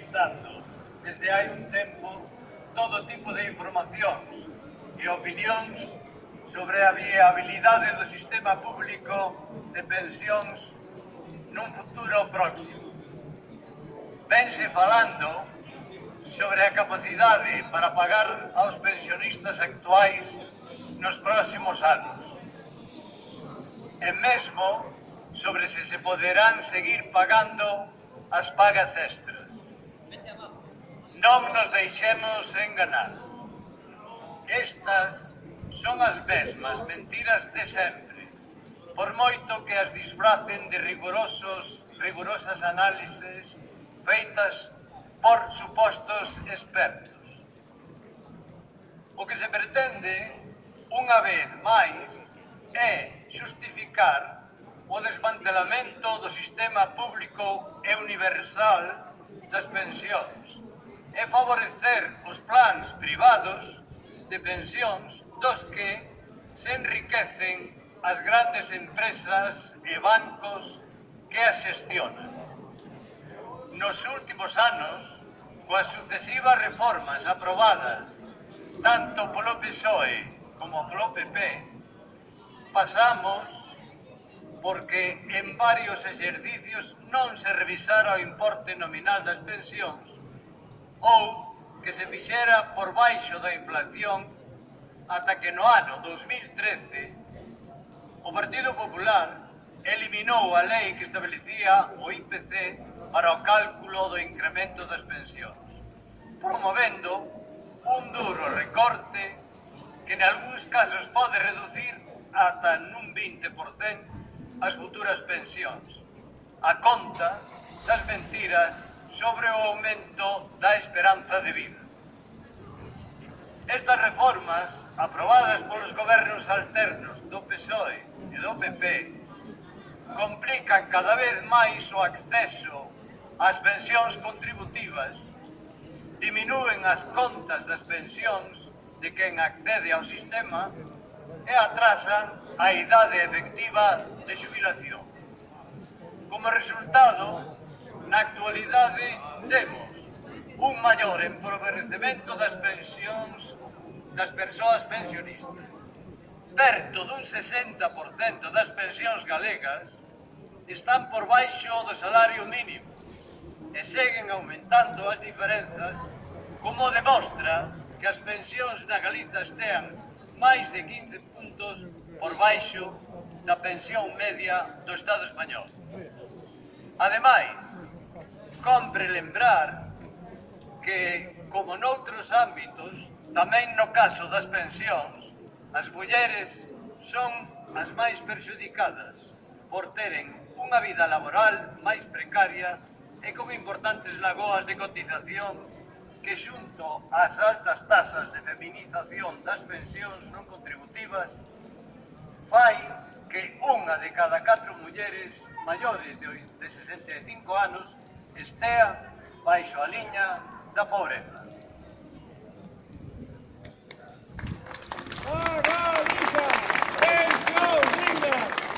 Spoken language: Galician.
solicitando desde hai un tempo todo tipo de informacións e opinións sobre a viabilidade do sistema público de pensións nun futuro próximo. Vense falando sobre a capacidade para pagar aos pensionistas actuais nos próximos anos e mesmo sobre se poderán seguir pagando as pagas extras. Non nos deixemos enganar. Estas son as mesmas mentiras de sempre, por moito que as disfracen de rigurosas análises feitas por supostos expertos. O que se pretende, unha vez máis, é xustificar o desmantelamento do sistema público e universal das pensións e favorecer os plans privados de pensións dos que se enriquecen as grandes empresas e bancos que as xestionan. Nos últimos anos, coas sucesivas reformas aprobadas tanto polo PSOE como polo PP, pasamos porque en varios exercicios non se revisara o importe nominal das pensións ou que se fixera por baixo da inflación ata que no ano 2013 o Partido Popular eliminou a lei que establecía o IPC para o cálculo do incremento das pensións, promovendo un duro recorte que en algúns casos pode reducir ata nun 20% as futuras pensións, a conta das mentiras sobre o aumento da esperanza de vida. Estas reformas, aprobadas polos gobernos alternos do PSOE e do PP, complican cada vez máis o acceso ás pensións contributivas, diminúen as contas das pensións de quen accede ao sistema e atrasan a idade efectiva de xubilación. Como resultado, na actualidade temos un maior empobrecemento das pensións das persoas pensionistas. Certo dun 60% das pensións galegas están por baixo do salario mínimo e seguen aumentando as diferenzas, como demostra que as pensións na Galiza estean máis de 15 puntos por baixo da pensión media do Estado español. Ademais, compre lembrar que, como noutros ámbitos, tamén no caso das pensións, as mulleres son as máis perxudicadas por teren unha vida laboral máis precaria e con importantes lagoas de cotización que, xunto ás altas tasas de feminización das pensións non contributivas, fai que unha de cada 4 mulleres maiores de 65 anos estea baixo a liña da pobreza.